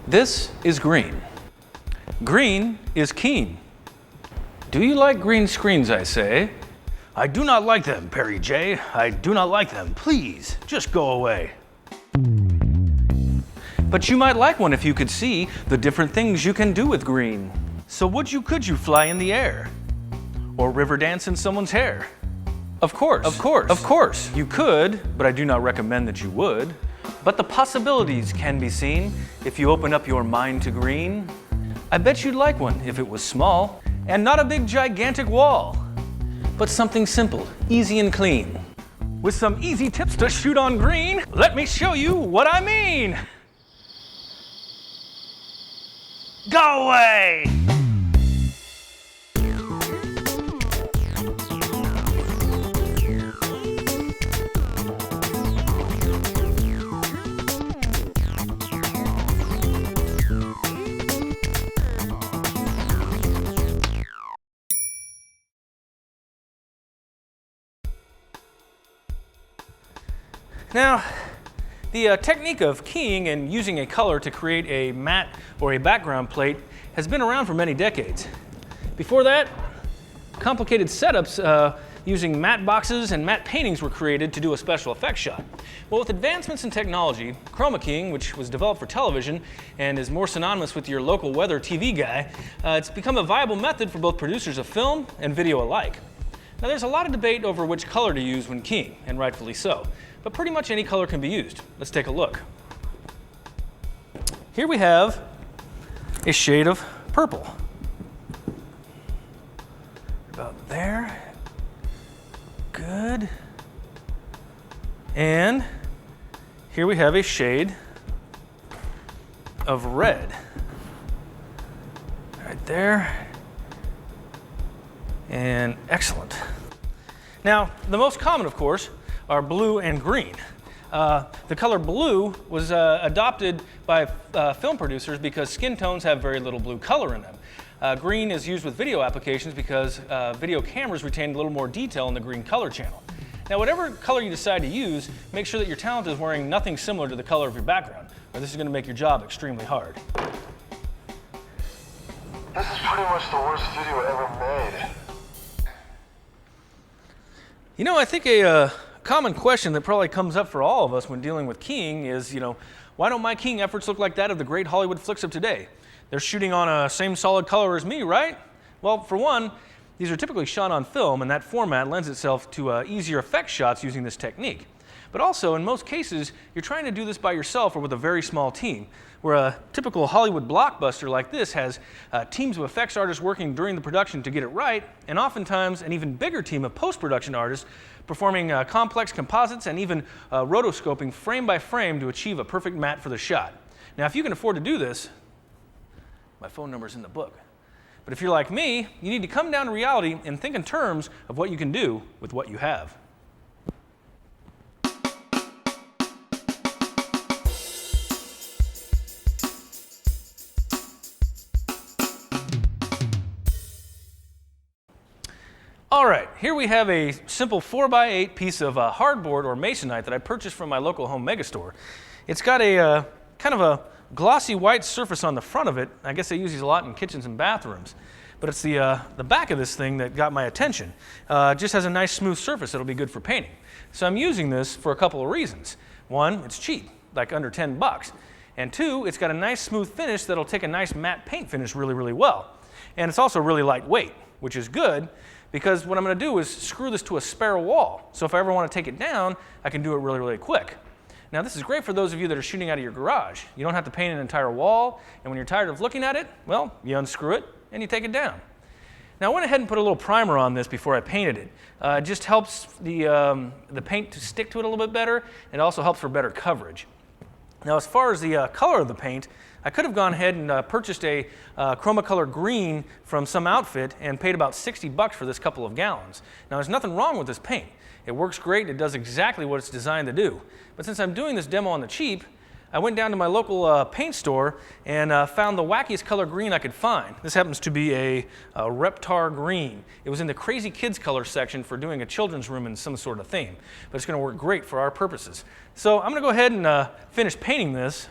This is green. Green is keen. Do you like green screens, I say? I do not like them, Perry J. I do not like them. Please, just go away. But you might like one if you could see the different things you can do with green. So could you fly in the air? Or river dance in someone's hair? Of course, you could, but I do not recommend that you would. But the possibilities can be seen if you open up your mind to green. I bet you'd like one if it was small and not a big gigantic wall, but something simple, easy and clean. With some easy tips to shoot on green, let me show you what I mean. Go away! Now, the technique of keying and using a color to create a matte or a background plate has been around for many decades. Before that, complicated setups using matte boxes and matte paintings were created to do a special effects shot. Well, with advancements in technology, chroma keying, which was developed for television and is more synonymous with your local weather TV guy, it's become a viable method for both producers of film and video alike. Now, there's a lot of debate over which color to use when keying, and rightfully so. But pretty much any color can be used. Let's take a look. Here we have a shade of purple. About there. Good. And here we have a shade of red. Right there. And excellent. Now, the most common, of course, are blue and green. The color blue was adopted by film producers because skin tones have very little blue color in them. Green is used with video applications because video cameras retain a little more detail in the green color channel. Now, whatever color you decide to use, make sure that your talent is wearing nothing similar to the color of your background, or this is going to make your job extremely hard. This is pretty much the worst video ever made. You know, I think a common question that probably comes up for all of us when dealing with keying is, why don't my keying efforts look like that of the great Hollywood flicks of today? They're shooting on a same solid color as me, right? Well, for one, these are typically shot on film, and that format lends itself to easier effect shots using this technique. But also, in most cases, you're trying to do this by yourself or with a very small team, where a typical Hollywood blockbuster like this has teams of effects artists working during the production to get it right, and oftentimes an even bigger team of post-production artists performing complex composites and even rotoscoping frame by frame to achieve a perfect matte for the shot. Now, if you can afford to do this, my phone number's in the book. But if you're like me, you need to come down to reality and think in terms of what you can do with what you have. All right, here we have a simple 4x8 piece of hardboard or masonite that I purchased from my local home megastore. It's got a kind of a glossy white surface on the front of it. I guess they use these a lot in kitchens and bathrooms. But it's the back of this thing that got my attention. It just has a nice smooth surface that'll be good for painting. So I'm using this for a couple of reasons. One, it's cheap, like under 10 bucks. And two, it's got a nice smooth finish that'll take a nice matte paint finish really, really well. And it's also really lightweight, which is good, because what I'm going to do is screw this to a spare wall. So if I ever want to take it down, I can do it really, really quick. Now, this is great for those of you that are shooting out of your garage. You don't have to paint an entire wall, and when you're tired of looking at it, well, you unscrew it and you take it down. Now, I went ahead and put a little primer on this before I painted it. It just helps the paint to stick to it a little bit better, and it also helps for better coverage. Now, as far as the color of the paint, I could have gone ahead and purchased a chroma color green from some outfit and paid about 60 bucks for this couple of gallons. Now, there's nothing wrong with this paint. It works great. It does exactly what it's designed to do. But since I'm doing this demo on the cheap, I went down to my local paint store and found the wackiest color green I could find. This happens to be a Reptar green. It was in the Crazy Kids color section for doing a children's room in some sort of theme. But it's going to work great for our purposes. So I'm going to go ahead and finish painting this.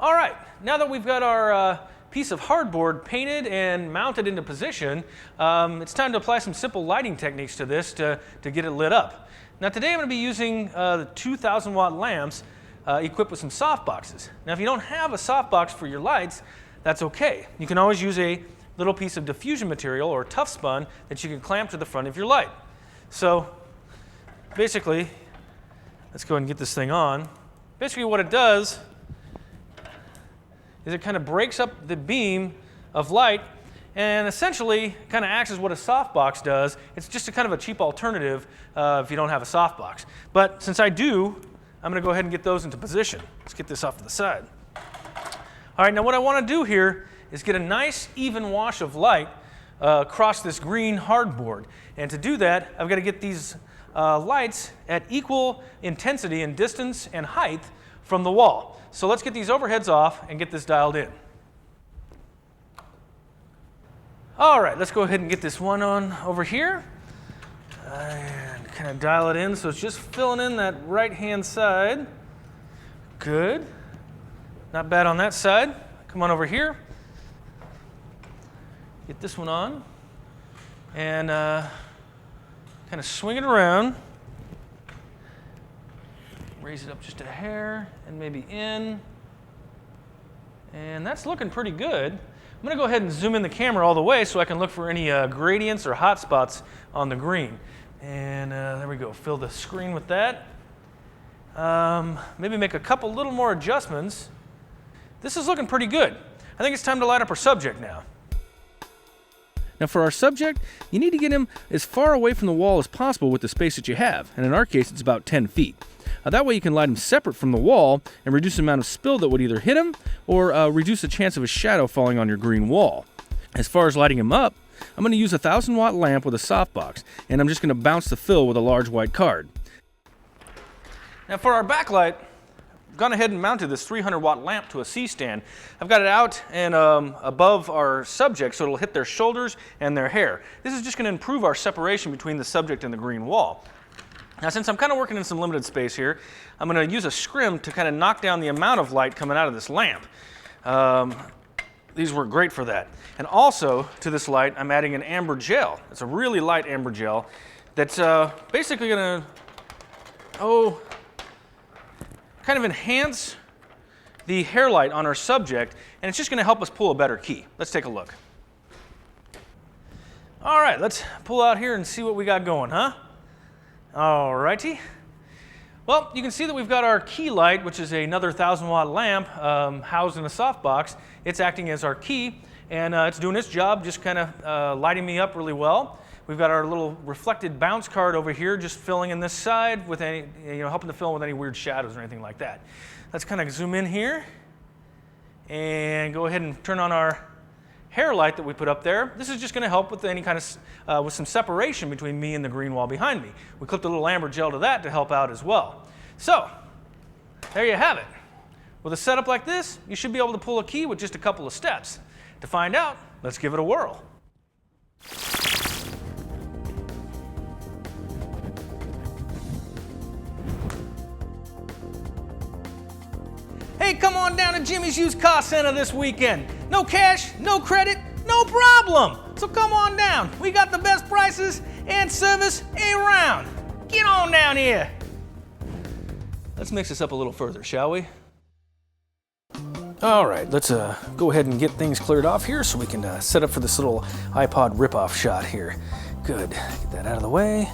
All right, now that we've got our piece of hardboard painted and mounted into position, it's time to apply some simple lighting techniques to this to get it lit up. Now today I'm going to be using the 2,000 watt lamps equipped with some soft boxes. Now if you don't have a soft box for your lights, that's okay. You can always use a little piece of diffusion material or tough spun that you can clamp to the front of your light. So basically, let's go ahead and get this thing on. Basically what it does is it kind of breaks up the beam of light and essentially kind of acts as what a softbox does. It's just a kind of a cheap alternative if you don't have a softbox. But since I do, I'm going to go ahead and get those into position. Let's get this off to the side. All right, now what I want to do here is get a nice even wash of light across this green hardboard. And to do that, I've got to get these lights at equal intensity and distance and height from the wall. So let's get these overheads off and get this dialed in. All right, let's go ahead and get this one on over here and kind of dial it in so it's just filling in that right-hand side. Good. Not bad on that side. Come on over here. Get this one on and kind of swing it around. Raise it up just a hair and maybe in. And that's looking pretty good. I'm going to go ahead and zoom in the camera all the way so I can look for any gradients or hot spots on the green. And there we go. Fill the screen with that. Maybe make a couple little more adjustments. This is looking pretty good. I think it's time to light up our subject now. Now for our subject, you need to get him as far away from the wall as possible with the space that you have. And in our case, it's about 10 feet. That way you can light him separate from the wall and reduce the amount of spill that would either hit him or reduce the chance of a shadow falling on your green wall. As far as lighting him up, I'm going to use a 1,000 watt lamp with a softbox, and I'm just going to bounce the fill with a large white card. Now for our backlight, I've gone ahead and mounted this 300 watt lamp to a C-stand. I've got it out and above our subject so it'll hit their shoulders and their hair. This is just going to improve our separation between the subject and the green wall. Now since I'm kind of working in some limited space here, I'm going to use a scrim to kind of knock down the amount of light coming out of this lamp. These work great for that. And also to this light, I'm adding an amber gel. It's a really light amber gel that's basically going to, kind of enhance the hair light on our subject, and it's just going to help us pull a better key. Let's take a look. All right, let's pull out here and see what we got going, huh? All righty. Well, you can see that we've got our key light, which is another 1,000 watt lamp housed in a softbox. It's acting as our key, and it's doing its job, just kind of lighting me up really well. We've got our little reflected bounce card over here, just filling in this side with any, helping to fill in with any weird shadows or anything like that. Let's kind of zoom in here and go ahead and turn on our hair light that we put up there. This is just going to help with any kind of, with some separation between me and the green wall behind me. We clipped a little amber gel to that to help out as well. So, there you have it. With a setup like this, you should be able to pull a key with just a couple of steps. To find out, let's give it a whirl. Hey, come on down to Jimmy's Used Car Center this weekend. No cash, no credit, no problem. So come on down. We got the best prices and service around. Get on down here. Let's mix this up a little further, shall we? All right, let's go ahead and get things cleared off here so we can set up for this little iPod ripoff shot here. Good, get that out of the way.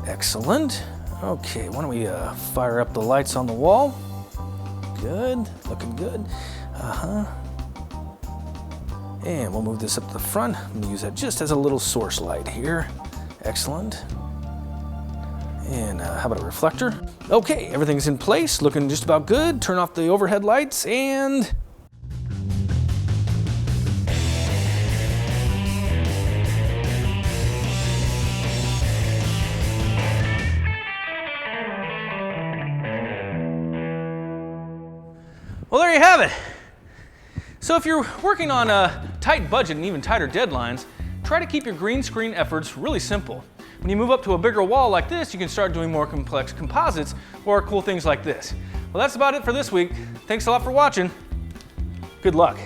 Excellent. Okay, why don't we fire up the lights on the wall? Good, looking good. And we'll move this up to the front. I'm gonna use that just as a little source light here. Excellent. And how about a reflector? Okay, everything's in place, looking just about good. Turn off the overhead lights and... Well, there you have it. So if you're working on a tight budget and even tighter deadlines, try to keep your green screen efforts really simple. When you move up to a bigger wall like this, you can start doing more complex composites or cool things like this. Well, that's about it for this week. Thanks a lot for watching. Good luck.